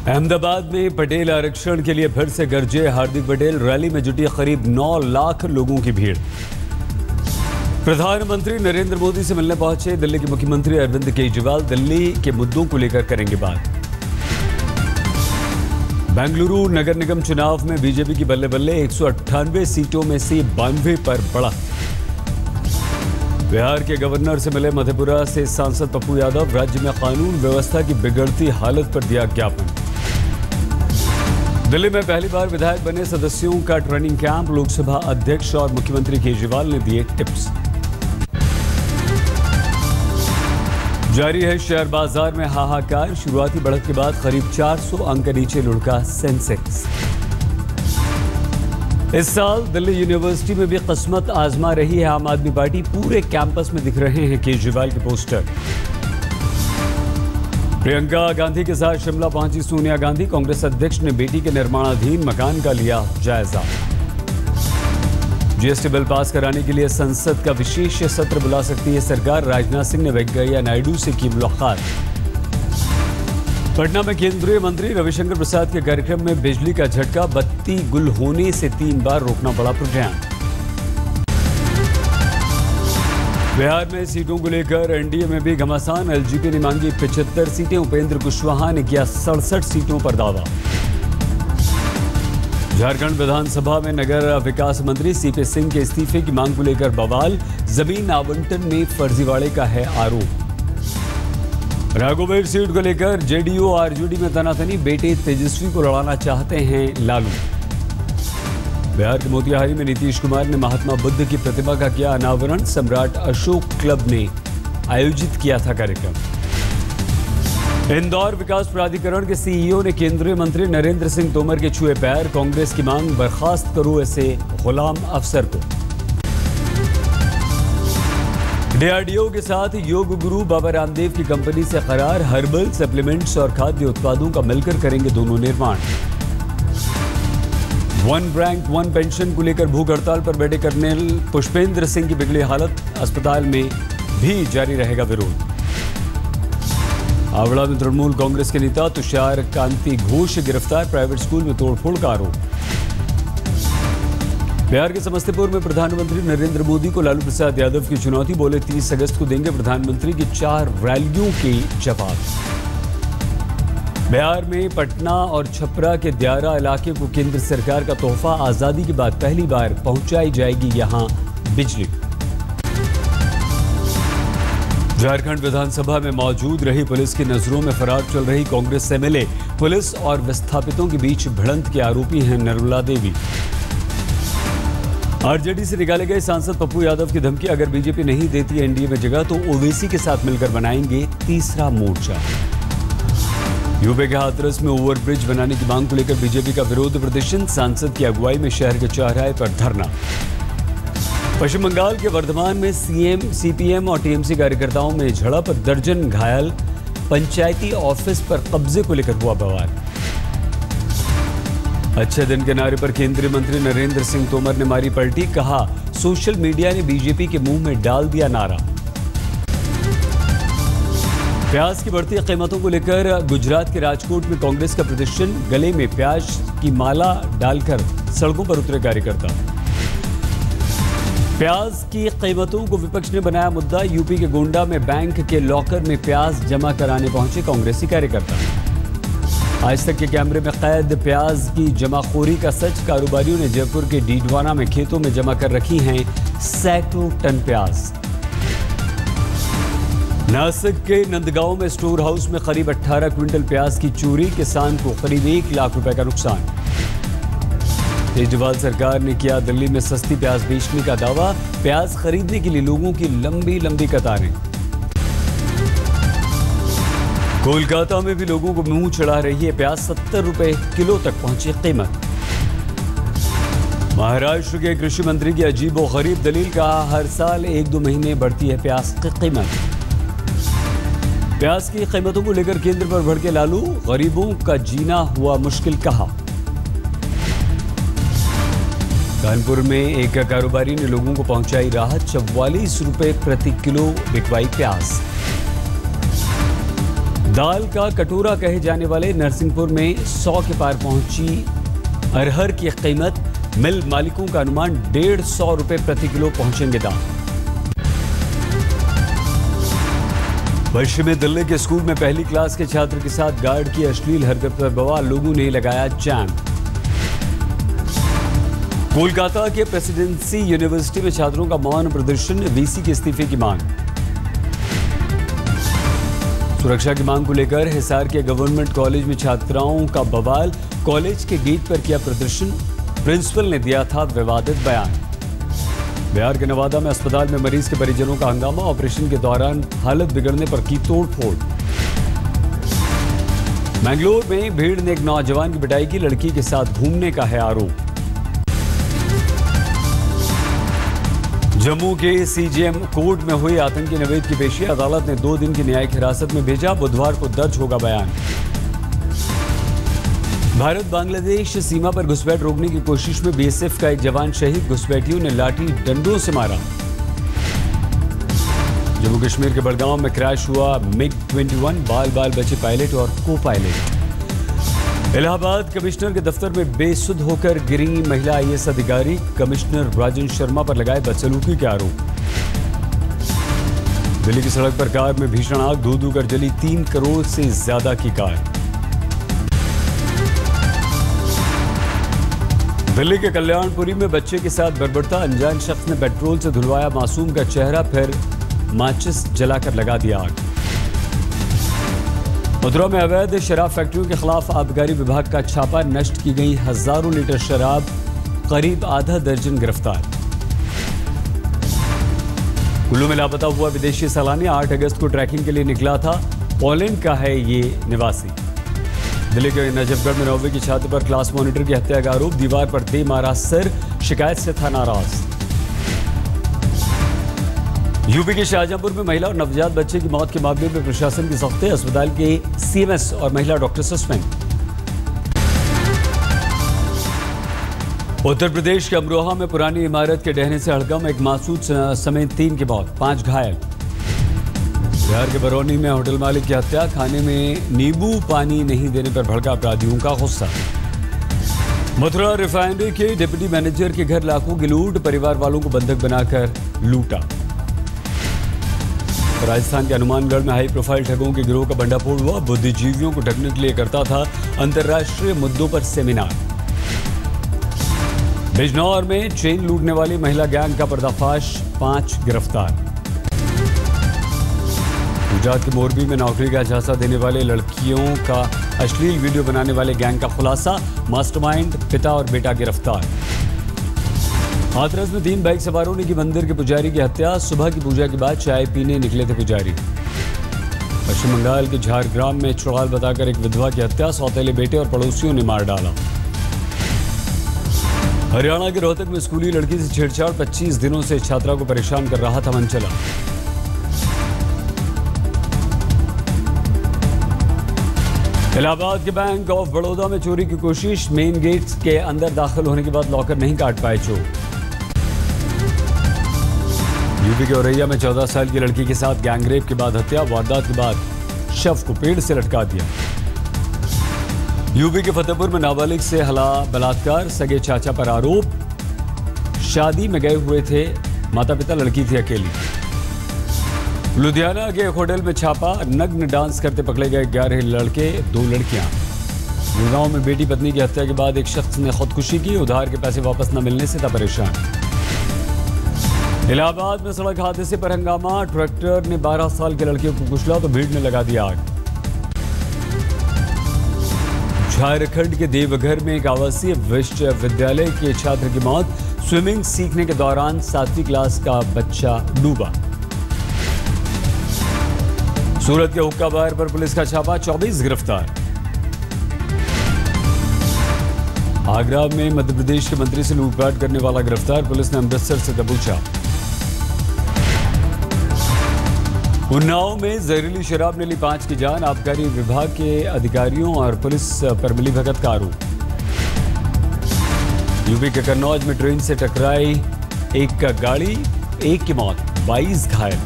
अहमदाबाद में पटेल आरक्षण के लिए फिर से गरजे हार्दिक पटेल। रैली में जुटी करीब 9 लाख लोगों की भीड़। प्रधानमंत्री नरेंद्र मोदी से मिलने पहुंचे दिल्ली के मुख्यमंत्री अरविंद केजरीवाल। दिल्ली के मुद्दों को लेकर करेंगे बात। बेंगलुरु नगर निगम चुनाव में बीजेपी की बल्ले बल्ले 198 सीटों में से 92 पर बढ़त। बिहार के गवर्नर से मिले मधेपुरा से सांसद पप्पू यादव। राज्य में कानून व्यवस्था की बिगड़ती हालत पर दिया ज्ञापन। दिल्ली में पहली बार विधायक बने सदस्यों का ट्रेनिंग कैंप। लोकसभा अध्यक्ष और मुख्यमंत्री केजरीवाल ने दिए टिप्स। जारी है शेयर बाजार में हाहाकार। शुरुआती बढ़त के बाद करीब 400 अंक नीचे लुढ़का सेंसेक्स। इस साल दिल्ली यूनिवर्सिटी में भी किस्मत आजमा रही है आम आदमी पार्टी। पूरे कैंपस में दिख रहे हैं केजरीवाल के पोस्टर। प्रियंका गांधी के साथ शिमला पहुंची सोनिया गांधी। कांग्रेस अध्यक्ष ने बेटी के निर्माणाधीन मकान का लिया जायजा। जीएसटी बिल पास कराने के लिए संसद का विशेष सत्र बुला सकती है सरकार। राजनाथ सिंह ने वेंकैया नायडू से की मुलाकात। पटना में केंद्रीय मंत्री रविशंकर प्रसाद के कार्यक्रम में बिजली का झटका। बत्ती गुल होने से 3 बार रोकना पड़ा प्रोग्राम। बिहार में सीटों को लेकर एनडीए में भी घमासान। एलजेपी ने मांगी 75 सीटें। उपेंद्र कुशवाहा ने किया 67 सीटों पर दावा। झारखंड विधानसभा में नगर विकास मंत्री सीपी सिंह के इस्तीफे की मांग को लेकर बवाल। जमीन आवंटन में फर्जीवाड़े का है आरोप। राघोवेर सीट को लेकर जेडीयू आरजेडी में तनातनी। बेटे तेजस्वी को लड़ाना चाहते हैं लालू। बिहार के मोतिहारी में नीतीश कुमार ने महात्मा बुद्ध की प्रतिमा का किया अनावरण। सम्राट अशोक क्लब ने आयोजित किया था कार्यक्रम। इंदौर विकास प्राधिकरण के सीईओ ने केंद्रीय मंत्री नरेंद्र सिंह तोमर के छुए पैर। कांग्रेस की मांग बर्खास्त करो ऐसे गुलाम अफसर को। डीआरडीओ के साथ योग गुरु बाबा रामदेव की कंपनी से करार। हर्बल सप्लीमेंट्स और खाद्य उत्पादों का मिलकर करेंगे दोनों निर्माण। वन रैंक वन पेंशन को लेकर भूख हड़ताल पर बैठे कर्नल पुष्पेंद्र सिंह की बिगड़ी हालत। अस्पताल में भी जारी रहेगा विरोध। हावड़ा में तृणमूल कांग्रेस के नेता तुषार कांति घोष गिरफ्तार। प्राइवेट स्कूल में तोड़फोड़ का आरोप। बिहार के समस्तीपुर में प्रधानमंत्री नरेंद्र मोदी को लालू प्रसाद यादव की चुनौती। बोले 30 अगस्त को देंगे प्रधानमंत्री की 4 रैलियों के जवाब। बिहार में पटना और छपरा के दियारा इलाके को केंद्र सरकार का तोहफा। आजादी के बाद पहली बार पहुंचाई जाएगी यहां बिजली। झारखंड विधानसभा में मौजूद रही पुलिस की नजरों में फरार चल रही कांग्रेस एमएलए। पुलिस और विस्थापितों के बीच भिड़ंत के आरोपी हैं निर्मला देवी। आरजेडी से निकाले गए सांसद पप्पू यादव की धमकी। अगर बीजेपी नहीं देती एनडीए में जगह तो ओवैसी के साथ मिलकर बनाएंगे तीसरा मोर्चा। यूपी के हाथरस में ओवरब्रिज बनाने की मांग को लेकर बीजेपी का विरोध प्रदर्शन। सांसद की अगुवाई में शहर के चौराहे पर धरना। पश्चिम बंगाल के वर्धमान में सीएम सीपीएम और टीएमसी कार्यकर्ताओं में झड़प। दर्जन घायल। पंचायती ऑफिस पर कब्जे को लेकर हुआ बवाल। अच्छे दिन के नारे पर केंद्रीय मंत्री नरेंद्र सिंह तोमर ने मारी पलटी। कहा सोशल मीडिया ने बीजेपी के मुंह में डाल दिया नारा। प्याज की बढ़ती कीमतों को लेकर गुजरात के राजकोट में कांग्रेस का प्रदर्शन। गले में प्याज की माला डालकर सड़कों पर उतरे कार्यकर्ता। प्याज की कीमतों को विपक्ष ने बनाया मुद्दा। यूपी के गोंडा में बैंक के लॉकर में प्याज जमा कराने पहुंचे कांग्रेसी कार्यकर्ता। आज तक के कैमरे में कैद प्याज की जमाखोरी का सच। कारोबारियों ने जयपुर के डीडवाना में खेतों में जमा कर रखी हैं सैकड़ों टन प्याज। नासिक के नंदगांव में स्टोर हाउस में करीब 18 क्विंटल प्याज की चोरी। किसान को करीब 1 लाख रुपए का नुकसान। केजरीवाल सरकार ने किया दिल्ली में सस्ती प्याज बेचने का दावा। प्याज खरीदने के लिए लोगों की लंबी लंबी कतारें। कोलकाता में भी लोगों को मुंह चढ़ा रही है प्याज। 70 रुपए किलो तक पहुंची कीमत। महाराष्ट्र के कृषि मंत्री की अजीबोगरीब दलील। कहा हर साल 1-2 महीने बढ़ती है प्याज की कीमत। प्याज की कीमतों को लेकर केंद्र पर भड़के लालू। गरीबों का जीना हुआ मुश्किल कहा। कानपुर में एक कारोबारी ने लोगों को पहुंचाई राहत। 44 रुपए प्रति किलो बिकवाई प्याज। दाल का कटोरा कहे जाने वाले नरसिंहपुर में 100 के पार पहुंची अरहर की कीमत। मिल मालिकों का अनुमान 150 रुपए प्रति किलो पहुंचेंगे दाम। पश्चिमी दिल्ली के स्कूल में पहली क्लास के छात्र के साथ गार्ड की अश्लील हरकत पर बवाल, लोगों ने लगाया जाम। कोलकाता के प्रेसिडेंसी यूनिवर्सिटी में छात्रों का मौन प्रदर्शन, वीसी के इस्तीफे की मांग। सुरक्षा की मांग को लेकर हिसार के गवर्नमेंट कॉलेज में छात्राओं का बवाल, कॉलेज के गेट पर किया प्रदर्शन, प्रिंसिपल ने दिया था विवादित बयान। बिहार के नवादा में अस्पताल में मरीज के परिजनों का हंगामा, ऑपरेशन के दौरान हालत बिगड़ने पर की तोड़फोड़। मैंगलोर में भीड़ ने एक नौजवान की पिटाई की, लड़की के साथ घूमने का है आरोप। जम्मू के सीजेएम कोर्ट में हुई आतंकी नवेद की पेशी, अदालत ने 2 दिन की न्यायिक हिरासत में भेजा, बुधवार को दर्ज होगा बयान। भारत बांग्लादेश सीमा पर घुसपैठ रोकने की कोशिश में बीएसएफ का एक जवान शहीद, घुसपैठियों ने लाठी डंडों से मारा। जम्मू कश्मीर के बड़गांव में क्रैश हुआ MiG-21, बाल बचे पायलट और को पायलट। इलाहाबाद कमिश्नर के दफ्तर में बेसुध होकर गिरी महिला आईएएस अधिकारी, कमिश्नर राजन शर्मा पर लगाए बदसलूकी के आरोप। दिल्ली की सड़क पर कार में भीषण आग, धू कर जली 3 करोड़ से ज्यादा की कार। दिल्ली के कल्याणपुरी में बच्चे के साथ बर्बरता, अनजान शख्स ने पेट्रोल से धुलवाया मासूम का चेहरा, फिर माचिस जलाकर लगा दिया आग। मथुरा में अवैध शराब फैक्ट्रियों के खिलाफ आबकारी विभाग का छापा, नष्ट की गई हजारों लीटर शराब, करीब आधा दर्जन गिरफ्तार। कुल्लू में लापता हुआ विदेशी सैलानी 8 अगस्त को ट्रैकिंग के लिए निकला था, पोलैंड का है ये निवासी। दिल्ली के नजफगढ़ में 9वीं की छात्र पर क्लास मॉनिटर की हत्या का आरोप, दीवार पर दे मारा सिर, शिकायत से था नाराज। यूपी के शाहजहांपुर में महिला और नवजात बच्चे की मौत के मामले में प्रशासन की सख्ती, अस्पताल के सीएमएस और महिला डॉक्टर सस्पेंड। उत्तर प्रदेश के अमरोहा में पुरानी इमारत के ढहने से हड़कंप, एक मासूम समेत 3 की मौत, 5 घायल। बिहार के बरौनी में होटल मालिक की हत्या, खाने में नींबू पानी नहीं देने पर भड़का अपराधियों का गुस्सा। मथुरा रिफाइनरी के डिप्टी मैनेजर के घर लाखों की लूट, परिवार वालों को बंधक बनाकर लूटा। राजस्थान के हनुमानगढ़ में हाई प्रोफाइल ठगों के गिरोह का भंडाफोड़ हुआ, बुद्धिजीवियों को ठगने के लिए करता था अंतर्राष्ट्रीय मुद्दों पर सेमिनार। बिजनौर में चेन लूटने वाली महिला गैंग का पर्दाफाश, 5 गिरफ्तार। गुजरात के मोरबी में नौकरी का झांसा देने वाले लड़कियों का अश्लील वीडियो बनाने वाले गैंग का खुलासा, मास्टरमाइंड पिता और बेटा गिरफ्तार। हाथरस में 3 बाइक सवारों ने की मंदिर के पुजारी की हत्या, सुबह की पूजा के बाद चाय पीने निकले थे पुजारी। पश्चिम बंगाल के झारग्राम में चुड़ैल बताकर एक विधवा की हत्या, सौतेले बेटे और पड़ोसियों ने मार डाला। हरियाणा के रोहतक में स्कूली लड़की से छेड़छाड़, 25 दिनों से छात्रा को परेशान कर रहा था मनचला। इलाहाबाद के बैंक ऑफ बड़ौदा में चोरी की कोशिश, मेन गेट के अंदर दाखिल होने के बाद लॉकर नहीं काट पाए चोर। यूपी के औरैया में 14 साल की लड़की के साथ गैंगरेप के बाद हत्या, वारदात के बाद शव को पेड़ से लटका दिया। यूपी के फतेहपुर में नाबालिग से हला बलात्कार, सगे चाचा पर आरोप, शादी में गए हुए थे, माता पिता, लड़की थी अकेली। लुधियाना के एक होटल में छापा, नग्न डांस करते पकड़े गए 11 लड़के, 2 लड़कियां। गुड़गांव में बेटी पत्नी की हत्या के बाद एक शख्स ने खुदकुशी की, उधार के पैसे वापस न मिलने से था परेशान। इलाहाबाद में सड़क हादसे पर हंगामा, ट्रैक्टर ने 12 साल के लड़के को कुचला तो भीड़ ने लगा दिया आग। झारखंड के देवघर में एक आवासीय विश्वविद्यालय के छात्र की मौत, स्विमिंग सीखने के दौरान 7वीं क्लास का बच्चा डूबा। सूरत के हुक्का बार पर पुलिस का छापा, 24 गिरफ्तार। आगरा में मध्य प्रदेश के मंत्री से लूटपाट करने वाला गिरफ्तार, पुलिस ने अमृतसर से दबोचा। उन्नाव में जहरीली शराब ने ली 5 की जान, आबकारी विभाग के अधिकारियों और पुलिस पर मिलीभगत का आरोप। यूपी के कन्नौज में ट्रेन से टकराई एक गाड़ी, 1 की मौत, 22 घायल।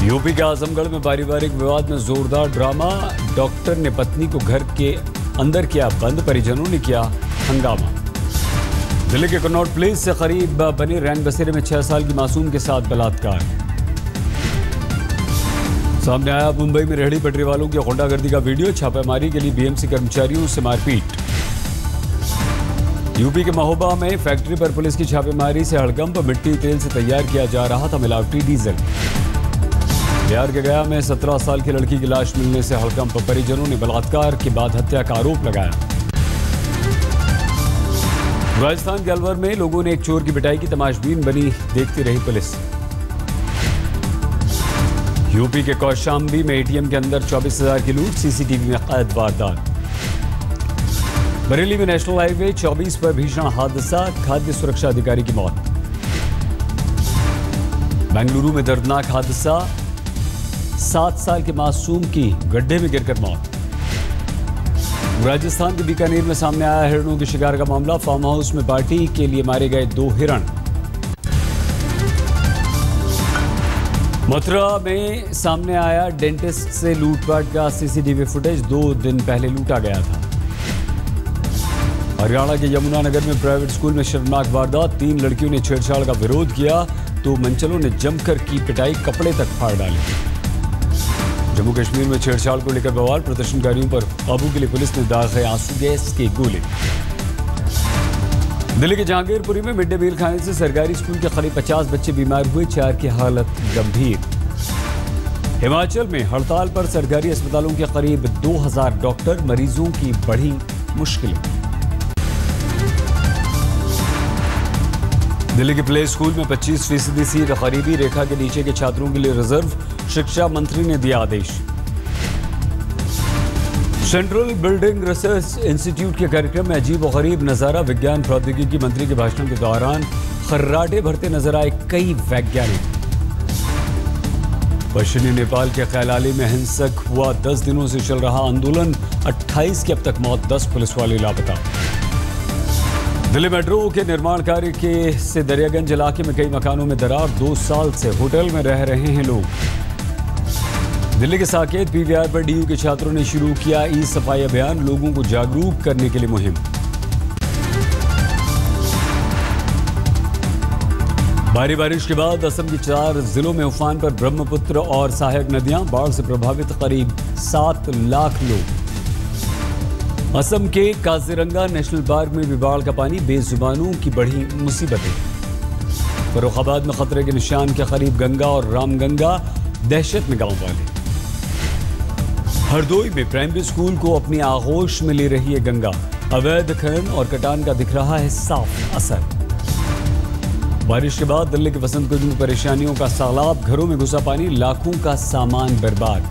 यूपी के आजमगढ़ में पारिवारिक विवाद में जोरदार ड्रामा। डॉक्टर ने पत्नी को घर के अंदर किया बंद, परिजनों ने किया हंगामा। दिल्ली के कनॉट प्लेस से करीब बने रैन बसेरे में 6 साल की मासूम के साथ बलात्कार। सामने आया मुंबई में रेहड़ी पटरी वालों की गुंडागर्दी का वीडियो। छापेमारी के लिए बीएमसी कर्मचारियों से मारपीट। यूपी के महोबा में फैक्ट्री पर पुलिस की छापेमारी से हड़कंप। मिट्टी तेल से तैयार किया जा रहा था मिलावटी डीजल। बिहार के गया में 17 साल की लड़की की लाश मिलने से हड़कंप। परिजनों ने बलात्कार के बाद हत्या का आरोप लगाया। राजस्थान के अलवर में लोगों ने एक चोर की पिटाई की तमाशबीन बनी देखती रही पुलिस। यूपी के कौशाम्बी में एटीएम के अंदर 24,000 की लूट, सीसीटीवी में कैद वारदात। बरेली में नेशनल हाईवे 24 पर भीषण हादसा, खाद्य सुरक्षा अधिकारी की मौत। बेंगलुरु में दर्दनाक हादसा, 7 साल के मासूम की गड्ढे में गिरकर मौत। राजस्थान के बीकानेर में सामने आया हिरणों के शिकार का मामला। फार्म हाउस में पार्टी के लिए मारे गए 2 हिरण। मथुरा में सामने आया डेंटिस्ट से लूटपाट का सीसीटीवी फुटेज। 2 दिन पहले लूटा गया था। हरियाणा के यमुनानगर में प्राइवेट स्कूल में शर्मनाक वारदात। 3 लड़कियों ने छेड़छाड़ का विरोध किया तो मंचलों ने जमकर की पिटाई, कपड़े तक फाड़ डाले। जम्मू कश्मीर में छेड़छाड़ को लेकर बवाल। प्रदर्शनकारियों पर काबू के लिए पुलिस ने दागे आंसू गैस के गोले। दिल्ली के जहांगीरपुरी में मिड डे मील खाने से सरकारी स्कूल के करीब 50 बच्चे बीमार हुए, 4 की हालत गंभीर। हिमाचल में हड़ताल पर सरकारी अस्पतालों के करीब 2000 डॉक्टर, मरीजों की बढ़ी मुश्किलें। दिल्ली के प्ले स्कूल में 25% सीट गरीबी रेखा के नीचे के छात्रों के लिए रिजर्व। शिक्षा मंत्री ने दिया आदेश। सेंट्रल बिल्डिंग रिसर्च इंस्टीट्यूट के कार्यक्रम में अजीब और गरीब नजारा। विज्ञान प्रौद्योगिकी मंत्री के भाषण के दौरान खर्राटे भरते नजर आए कई वैज्ञानिक। पश्चिमी नेपाल के कैलाली में हिंसक हुआ 10 दिनों से चल रहा आंदोलन। 28 की अब तक मौत, 10 पुलिस वाले लापता। दिल्ली मेट्रो के निर्माण कार्य के से दरियागंज इलाके में कई मकानों में दरार। 2 साल से होटल में रह रहे हैं लोग। दिल्ली के साकेत पीवीआर पर डीयू के छात्रों ने शुरू किया ई-सफाई अभियान। लोगों को जागरूक करने के लिए मुहिम। भारी बारिश के बाद असम के 4 जिलों में उफान पर ब्रह्मपुत्र और सहायक नदियां। बाढ़ से प्रभावित करीब 7 लाख लोग। असम के काजीरंगा नेशनल पार्क में भी बाढ़ का पानी। बेजुबानों की बढ़ी मुसीबतें। फर्रुखाबाद में खतरे के निशान के करीब गंगा और रामगंगा, दहशत में गांव वाले। हरदोई में प्राइमरी स्कूल को अपनी आगोश में ले रही है गंगा। अवैध खनन और कटान का दिख रहा है साफ असर। बारिश के बाद दिल्ली के वसंत कुंज में परेशानियों का सैलाब। घरों में घुसा पानी, लाखों का सामान बर्बाद।